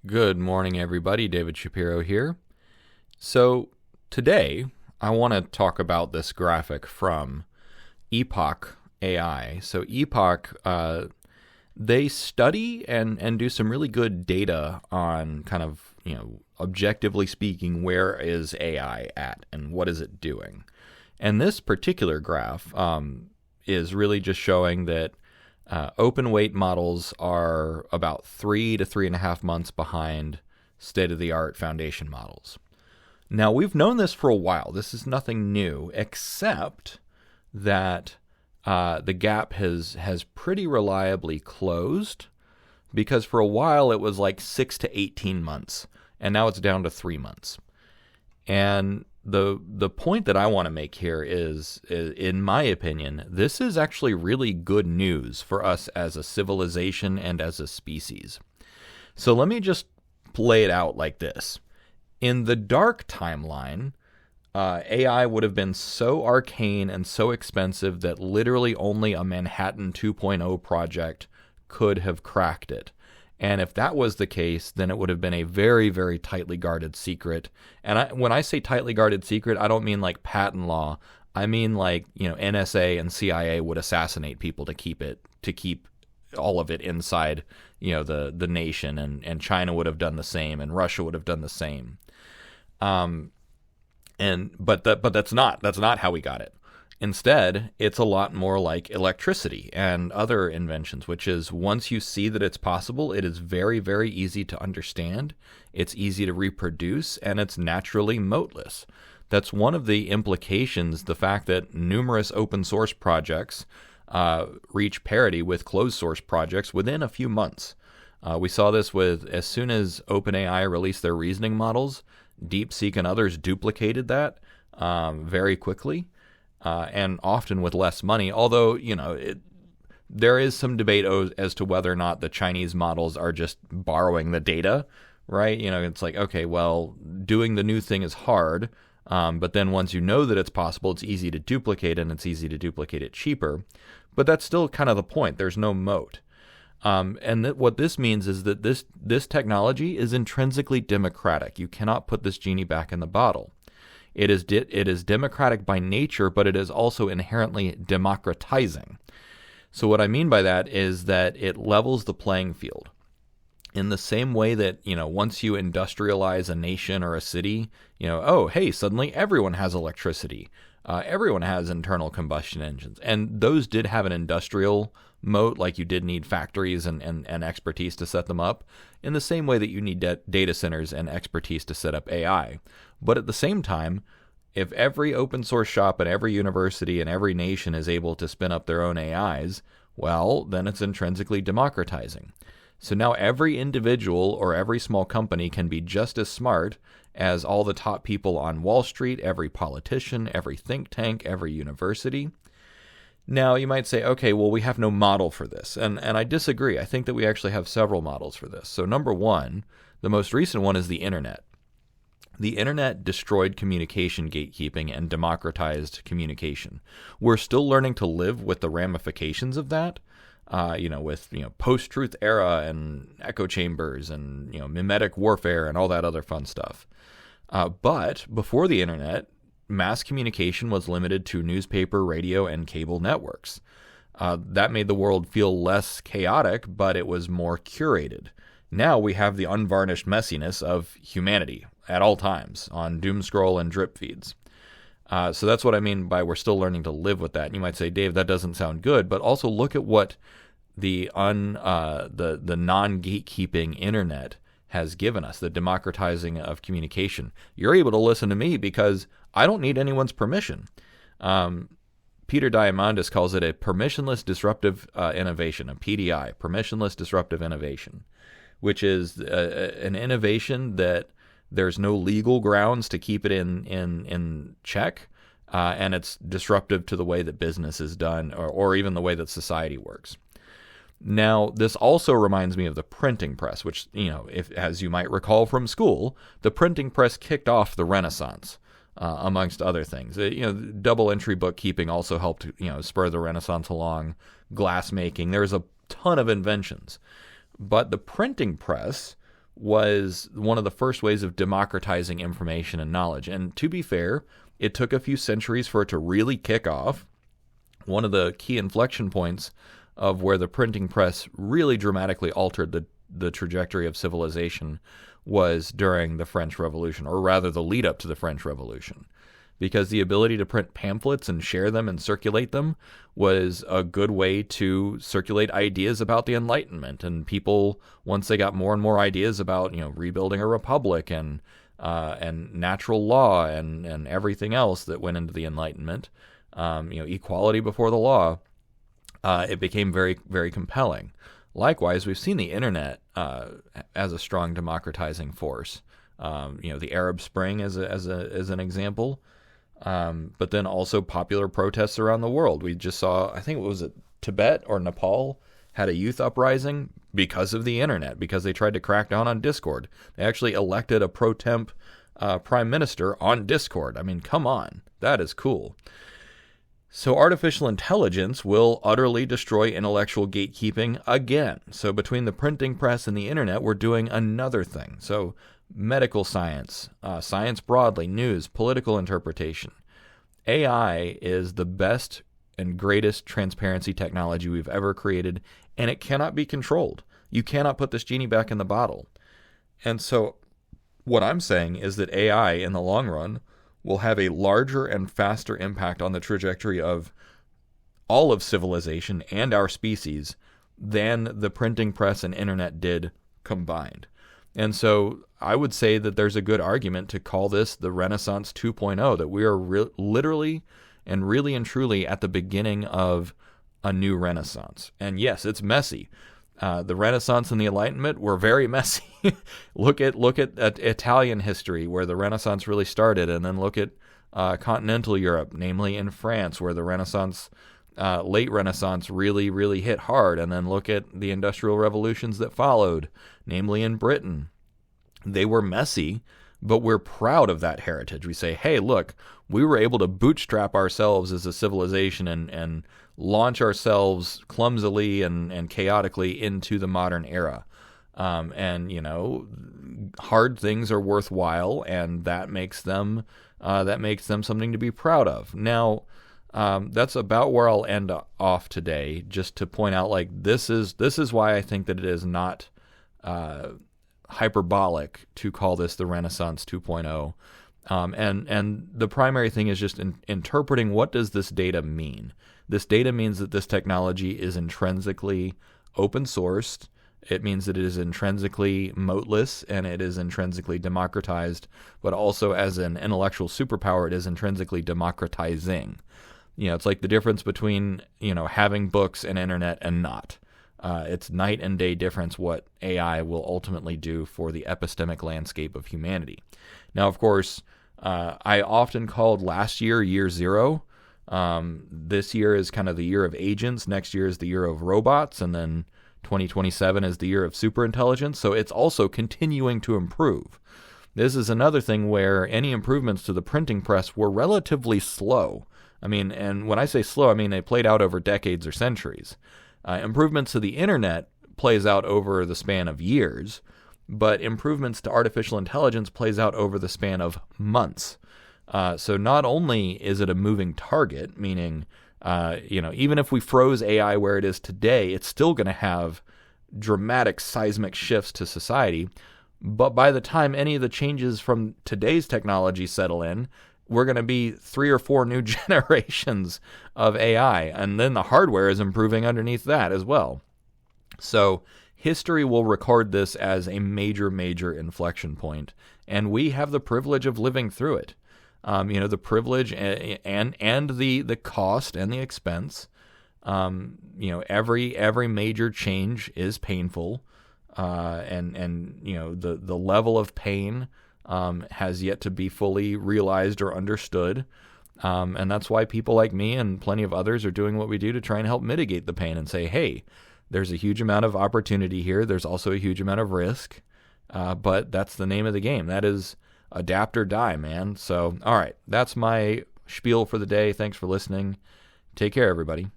Good morning, everybody. David Shapiro here. So, today I want to talk about this graphic from Epoch AI. So, Epoch, they study and do some really good data on kind of, objectively speaking, where is AI at and what is it doing. And this particular graph is really just showing that open weight models are about 3 to 3.5 months behind state-of-the-art foundation models. Now, we've known this for a while. This is nothing new, except that the gap has pretty reliably closed, because for a while it was like 6 to 18 months, and now it's down to 3 months. And the point that I want to make here is, in my opinion, this is actually really good news for us as a civilization and as a species. So let me just play it out like this. In the dark timeline, AI would have been so arcane and so expensive that literally only a Manhattan 2.0 project could have cracked it. And if that was the case, then it would have been a very, very tightly guarded secret. And when I say tightly guarded secret, I don't mean like patent law. I mean like, NSA and CIA would assassinate people to keep all of it inside, the nation, and China would have done the same, and Russia would have done the same. But that's not how we got it. Instead, it's a lot more like electricity and other inventions, which is once you see that it's possible, it is very, very easy to understand, it's easy to reproduce, and it's naturally moatless. That's one of the implications, the fact that numerous open source projects reach parity with closed source projects within a few months. We saw this with, as soon as OpenAI released their reasoning models, DeepSeek and others duplicated that very quickly. And often with less money, although, there is some debate as to whether or not the Chinese models are just borrowing the data, right? It's like, okay, well, doing the new thing is hard, but then once you know that it's possible, it's easy to duplicate, and it's easy to duplicate it cheaper. But that's still kind of the point. There's no moat. What this means is that this technology is intrinsically democratic. You cannot put this genie back in the bottle. It is democratic by nature, but it is also inherently democratizing. So what I mean by that is that it levels the playing field. In the same way that, once you industrialize a nation or a city, suddenly everyone has electricity. Everyone has internal combustion engines. And those did have an industrial moat, like you did need factories and expertise to set them up, in the same way that you need data centers and expertise to set up AI. But at the same time, if every open source shop and every university and every nation is able to spin up their own AIs, well, then it's intrinsically democratizing. So now every individual or every small company can be just as smart as all the top people on Wall Street, every politician, every think tank, every university. Now, you might say, okay, well, we have no model for this. And I disagree. I think that we actually have several models for this. So number one, the most recent one is the internet. The internet destroyed communication gatekeeping and democratized communication. We're still learning to live with the ramifications of that, with post-truth era and echo chambers and mimetic warfare and all that other fun stuff. But before the internet, mass communication was limited to newspaper, radio, and cable networks. That made the world feel less chaotic, but it was more curated. Now we have the unvarnished messiness of humanity at all times on doomscroll and drip feeds. So that's what I mean by we're still learning to live with that. And you might say, Dave, that doesn't sound good, but also look at what the non-gatekeeping internet has given us, the democratizing of communication. You're able to listen to me because I don't need anyone's permission. Peter Diamandis calls it a permissionless disruptive innovation, a PDI, permissionless disruptive innovation, which is an innovation that there's no legal grounds to keep it in check, and it's disruptive to the way that business is done, or even the way that society works. Now, this also reminds me of the printing press, which, if, as you might recall from school, the printing press kicked off the Renaissance, amongst other things. Double entry bookkeeping also helped, spur the Renaissance along, glass making. There's a ton of inventions. But the printing press was one of the first ways of democratizing information and knowledge. And to be fair, it took a few centuries for it to really kick off. One of the key inflection points of where the printing press really dramatically altered the trajectory of civilization was during the French Revolution, or rather the lead up to the French Revolution. Because the ability to print pamphlets and share them and circulate them was a good way to circulate ideas about the Enlightenment. And people, once they got more and more ideas about, rebuilding a republic and natural law and everything else that went into the Enlightenment, equality before the law, it became very, very compelling. Likewise, we've seen the internet as a strong democratizing force. The Arab Spring as an example. But then also popular protests around the world. We just saw, I think, Tibet or Nepal had a youth uprising because of the internet, because they tried to crack down on Discord. They actually elected a pro temp prime minister on Discord. I mean, come on. That is cool. So artificial intelligence will utterly destroy intellectual gatekeeping again. So between the printing press and the internet, we're doing another thing. So medical science, science broadly, news, political interpretation. AI is the best and greatest transparency technology we've ever created, and it cannot be controlled. You cannot put this genie back in the bottle. And so what I'm saying is that AI, in the long run, will have a larger and faster impact on the trajectory of all of civilization and our species than the printing press and internet did combined. And so I would say that there's a good argument to call this the Renaissance 2.0, that we are literally and really and truly at the beginning of a new Renaissance. And yes, it's messy. The Renaissance and the Enlightenment were very messy. Look at Italian history, where the Renaissance really started, and then look at continental Europe, namely in France, where the Renaissance, late Renaissance, really, really hit hard, and then look at the industrial revolutions that followed, namely in Britain. They were messy, but we're proud of that heritage. We say, hey, look, we were able to bootstrap ourselves as a civilization and launch ourselves clumsily and chaotically into the modern era. Hard things are worthwhile, and that makes them something to be proud of. Now, that's about where I'll end off today, just to point out, this is why I think that it is not hyperbolic to call this the Renaissance 2.0. And the primary thing is just interpreting, what does this data mean? This data means that this technology is intrinsically open sourced. It means that it is intrinsically moatless, and it is intrinsically democratized, but also as an intellectual superpower, it is intrinsically democratizing. It's like the difference between, having books and internet and not. It's night and day difference what AI will ultimately do for the epistemic landscape of humanity. Now, of course, I often called last year, year zero. This year is kind of the year of agents. Next year is the year of robots. And then 2027 is the year of superintelligence. So it's also continuing to improve. This is another thing where any improvements to the printing press were relatively slow. I mean, and when I say slow, I mean they played out over decades or centuries. Improvements to the internet plays out over the span of years, but improvements to artificial intelligence plays out over the span of months. So not only is it a moving target, meaning, even if we froze AI where it is today, it's still going to have dramatic seismic shifts to society. But by the time any of the changes from today's technology settle in, we're going to be 3 or 4 new generations of AI. And then the hardware is improving underneath that as well. So history will record this as a major, major inflection point. And we have the privilege of living through it. The privilege and the cost and the expense. Every major change is painful. The level of pain has yet to be fully realized or understood. And that's why people like me and plenty of others are doing what we do to try and help mitigate the pain and say, hey, there's a huge amount of opportunity here. There's also a huge amount of risk. But that's the name of the game. That is adapt or die, man. So, all right, that's my spiel for the day. Thanks for listening. Take care, everybody.